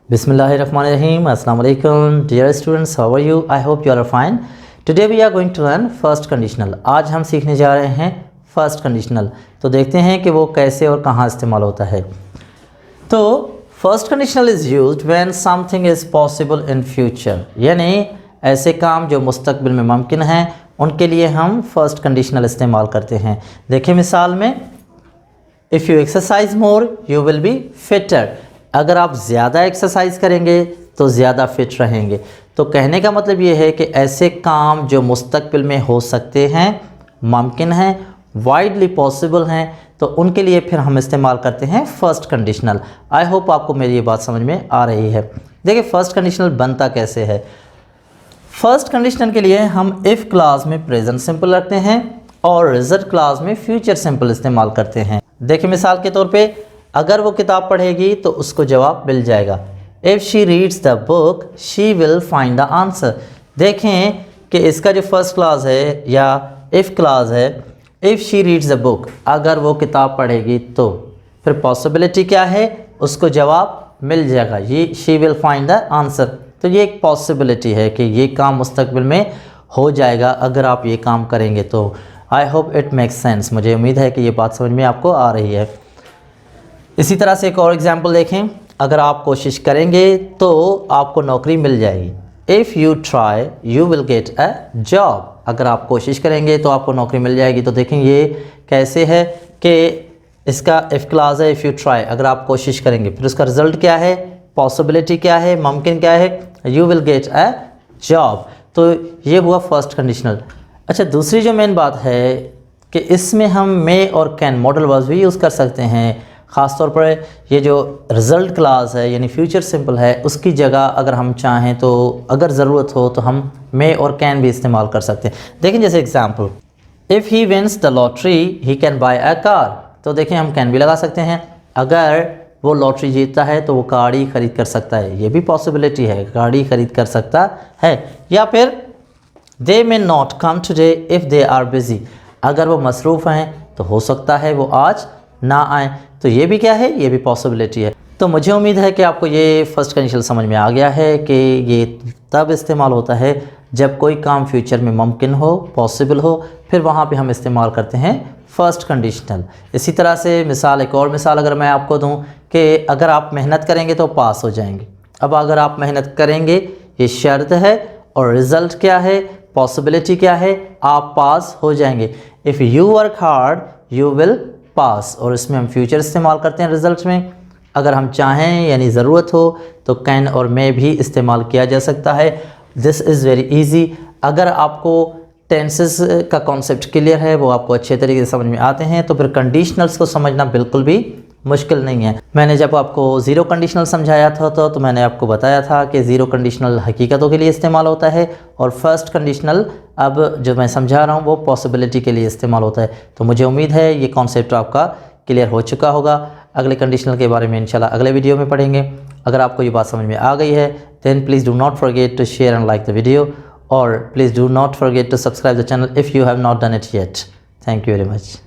Bismillahirrahmanirrahim. Assalamu alaikum. Dear students, how are you? I hope you are fine. Today we are going to learn first conditional. आज हम सीखने जा रहे हैं first conditional. तो देखते हैं कि वो कैसे और कहाँ इस्तेमाल होता है। तो first conditional is used when something is possible in future. यानी ऐसे काम जो मुस्तकबिल में मुमकिन हैं उनके लिए हम first conditional इस्तेमाल करते हैं। देखिए मिसाल में If you exercise more, you will be fitter. अगर आप ज़्यादा एक्सरसाइज करेंगे तो ज़्यादा फिट रहेंगे। तो कहने का मतलब ये है कि ऐसे काम जो मुस्तकबिल में हो सकते हैं, मुमकिन हैं, वाइडली पॉसिबल हैं, तो उनके लिए फिर हम इस्तेमाल करते हैं फ़र्स्ट कंडीशनल। आई होप आपको मेरी ये बात समझ में आ रही है। देखिए फ़र्स्ट कंडीशनल बनता कैसे है। फ़र्स्ट कंडीशनल के लिए हम इफ़ क्लास में प्रेजेंट सिंपल रखते हैं और रिजल्ट क्लास में फ्यूचर सिंपल इस्तेमाल करते हैं। देखिए मिसाल के तौर पे अगर वो किताब पढ़ेगी तो उसको जवाब मिल जाएगा। If she reads the book she will find the answer. देखें कि इसका जो फर्स्ट क्लास है या इफ़ क्लास है, if she reads the book, अगर वो किताब पढ़ेगी तो फिर पॉसिबिलिटी क्या है, उसको जवाब मिल जाएगा। ये she will find the answer. तो ये एक पॉसिबिलिटी है कि ये काम मुस्तकबिल में हो जाएगा अगर आप ये काम करेंगे तो। I hope it makes sense. मुझे उम्मीद है कि ये बात समझ में आपको आ रही है। इसी तरह से एक और एग्जांपल देखें। अगर आप कोशिश करेंगे तो आपको नौकरी मिल जाएगी। If you try you will get a job. अगर आप कोशिश करेंगे तो आपको नौकरी मिल जाएगी। तो देखें ये कैसे है कि इसका इफ़ क्लास है, इफ़ यू ट्राई, अगर आप कोशिश करेंगे, फिर उसका रिज़ल्ट क्या है, पॉसिबिलिटी क्या है, मुमकिन क्या है, you will get a job. तो ये हुआ फर्स्ट कंडीशनल। अच्छा, दूसरी जो मेन बात है कि इसमें हम मे और कैन मॉडल वर्ब्स भी यूज़ कर सकते हैं। ख़ास तौर पर ये जो रिज़ल्ट क्लास है यानी फ्यूचर सिंपल है, उसकी जगह अगर हम चाहें तो अगर ज़रूरत हो तो हम मे और कैन भी इस्तेमाल कर सकते हैं। देखें जैसे example, if he wins the lottery he can buy a car. तो देखें हम कैन भी लगा सकते हैं। अगर वो लॉटरी जीतता है तो वो गाड़ी ख़रीद कर सकता है, ये भी पॉसिबिलिटी है, गाड़ी ख़रीद कर सकता है। या फिर they may not come today if they are busy. अगर वो मसरूफ़ हैं तो हो सकता है वो आज ना आए। तो ये भी क्या है, ये भी पॉसिबिलिटी है। तो मुझे उम्मीद है कि आपको ये फर्स्ट कंडीशनल समझ में आ गया है कि ये तब इस्तेमाल होता है जब कोई काम फ्यूचर में मुमकिन हो, पॉसिबल हो, फिर वहाँ पे हम इस्तेमाल करते हैं फर्स्ट कंडीशनल। इसी तरह से मिसाल, एक और मिसाल अगर मैं आपको दूँ कि अगर आप मेहनत करेंगे तो पास हो जाएंगे। अब अगर आप मेहनत करेंगे ये शर्त है और रिज़ल्ट क्या है, पॉसिबिलिटी क्या है, आप पास हो जाएंगे। If you work hard you will pass. और इसमें हम फ्यूचर इस्तेमाल करते हैं रिज़ल्ट में। अगर हम चाहें यानी ज़रूरत हो तो कैन और मे भी इस्तेमाल किया जा सकता है। This is very easy. अगर आपको टेंसेस का कॉन्सेप्ट क्लियर है, वो आपको अच्छे तरीके से समझ में आते हैं, तो फिर कंडीशनल्स को समझना बिल्कुल भी मुश्किल नहीं है। मैंने जब आपको ज़ीरो कंडीशनल समझाया था तो मैंने आपको बताया था कि ज़ीरो कंडीशनल हकीकतों के लिए इस्तेमाल होता है और फर्स्ट कंडीशनल अब जो मैं समझा रहा हूँ वो पॉसिबिलिटी के लिए इस्तेमाल होता है। तो मुझे उम्मीद है ये कॉन्सेप्ट आपका क्लियर हो चुका होगा। अगले कंडीशनल के बारे में इंशाल्लाह अगले वीडियो में पढ़ेंगे। अगर आपको ये बात समझ में आ गई है then please do not forget to share and like the video और please do not forget to subscribe the channel if you have not done it yet. Thank you very much.